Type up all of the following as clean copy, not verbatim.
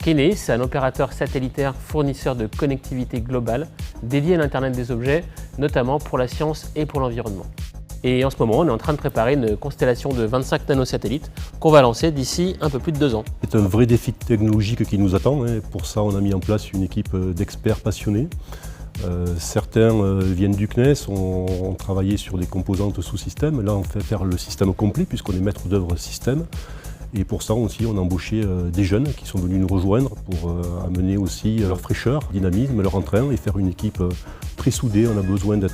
Kineis, c'est un opérateur satellitaire fournisseur de connectivité globale dédié à l'Internet des objets, notamment pour la science et pour l'environnement. Et en ce moment, on est en train de préparer une constellation de 25 nanosatellites qu'on va lancer d'ici un peu plus de 2 ans. C'est un vrai défi technologique qui nous attend. Pour ça, on a mis en place une équipe d'experts passionnés. Certains viennent du CNES, ont travaillé sur des composantes sous-systèmes. Là, on fait faire le système complet puisqu'on est maître d'œuvre système. Et pour ça aussi, on a embauché des jeunes qui sont venus nous rejoindre pour amener aussi leur fraîcheur, dynamisme, leur entrain et faire une équipe très soudée. On a besoin de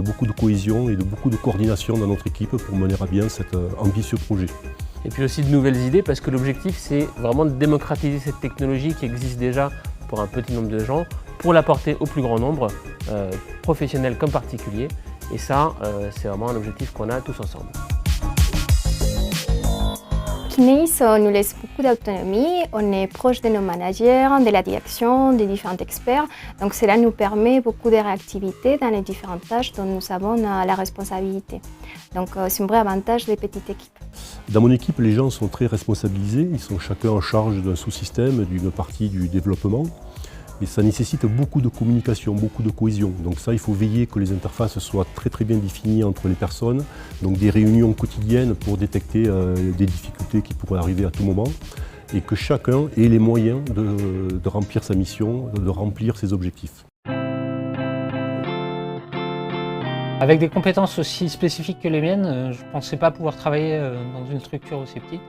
beaucoup de cohésion et de beaucoup de coordination dans notre équipe pour mener à bien cet ambitieux projet. Et puis aussi de nouvelles idées parce que l'objectif, c'est vraiment de démocratiser cette technologie qui existe déjà pour un petit nombre de gens, pour l'apporter au plus grand nombre, professionnels comme particuliers. Et ça, c'est vraiment un objectif qu'on a tous ensemble. Kineis nous laisse beaucoup d'autonomie, on est proche de nos managers, de la direction, des différents experts. Donc cela nous permet beaucoup de réactivité dans les différentes tâches dont nous avons la responsabilité. Donc c'est un vrai avantage des petites équipes. Dans mon équipe, les gens sont très responsabilisés, ils sont chacun en charge d'un sous-système, d'une partie du développement. Et ça nécessite beaucoup de communication, beaucoup de cohésion. Donc ça, il faut veiller que les interfaces soient très bien définies entre les personnes. Donc des réunions quotidiennes pour détecter des difficultés qui pourraient arriver à tout moment. Et que chacun ait les moyens de remplir sa mission, de remplir ses objectifs. Avec des compétences aussi spécifiques que les miennes, je ne pensais pas pouvoir travailler dans une structure aussi petite.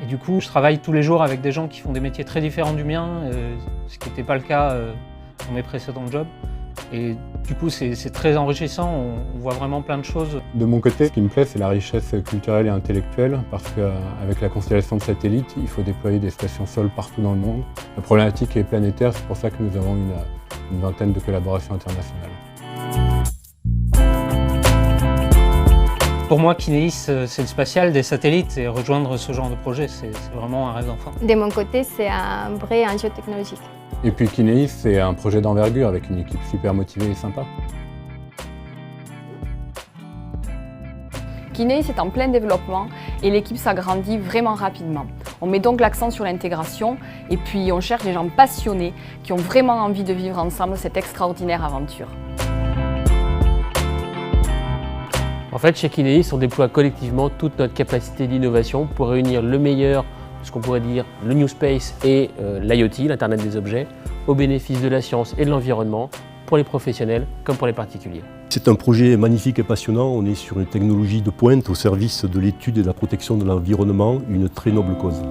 Et du coup, je travaille tous les jours avec des gens qui font des métiers très différents du mien, ce qui n'était pas le cas dans mes précédents jobs. Et du coup, c'est très enrichissant, on voit vraiment plein de choses. De mon côté, ce qui me plaît, c'est la richesse culturelle et intellectuelle, parce qu'avec la constellation de satellites, il faut déployer des stations sol partout dans le monde. La problématique est planétaire, c'est pour ça que nous avons une vingtaine de collaborations internationales. Pour moi, Kineis, c'est le spatial des satellites et rejoindre ce genre de projet, c'est vraiment un rêve d'enfant. De mon côté, c'est un vrai enjeu technologique. Et puis Kineis, c'est un projet d'envergure avec une équipe super motivée et sympa. Kineis est en plein développement et l'équipe s'agrandit vraiment rapidement. On met donc l'accent sur l'intégration et puis on cherche des gens passionnés qui ont vraiment envie de vivre ensemble cette extraordinaire aventure. En fait, chez Kineis, on déploie collectivement toute notre capacité d'innovation pour réunir le meilleur, ce qu'on pourrait dire le New Space et l'IoT, l'Internet des objets, au bénéfice de la science et de l'environnement, pour les professionnels comme pour les particuliers. C'est un projet magnifique et passionnant. On est sur une technologie de pointe au service de l'étude et de la protection de l'environnement, une très noble cause.